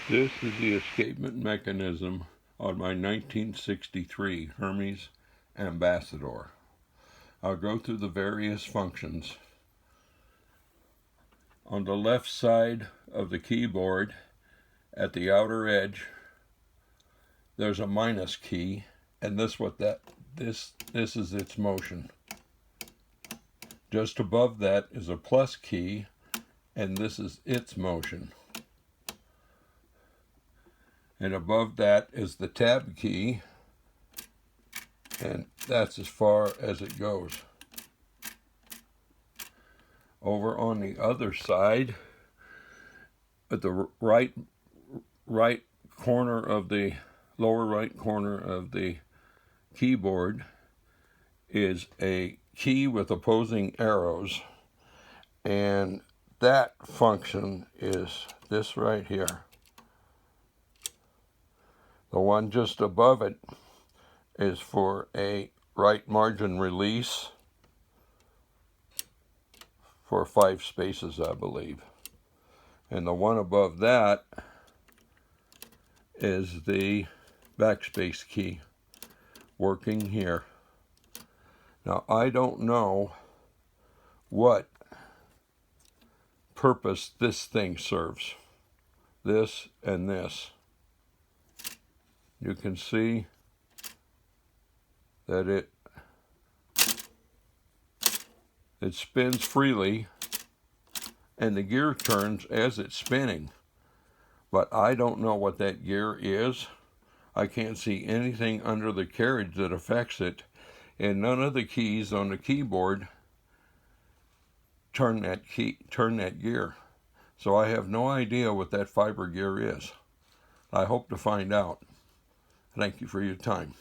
This is the escapement mechanism on my 1963 Hermes Ambassador. I'll go through the various functions. On the left side of the keyboard, at the outer edge, there's a minus key, and this is its motion. Just above that is a plus key, and this is its motion. And above that is the tab key, and that's as far as it goes. Over on the other side, at the right corner of the lower right corner of the keyboard, is a key with opposing arrows, and that function is this right here. The one just above it is for a right margin release for 5 spaces, I believe. And the one above that is the backspace key working here. Now, I don't know what purpose this thing serves. This and this. You can see that it spins freely and the gear turns as it's spinning. But I don't know what that gear is. I can't see anything under the carriage that affects it, and none of the keys on the keyboard turn that gear. So I have no idea what that fiber gear is. I hope to find out. Thank you for your time.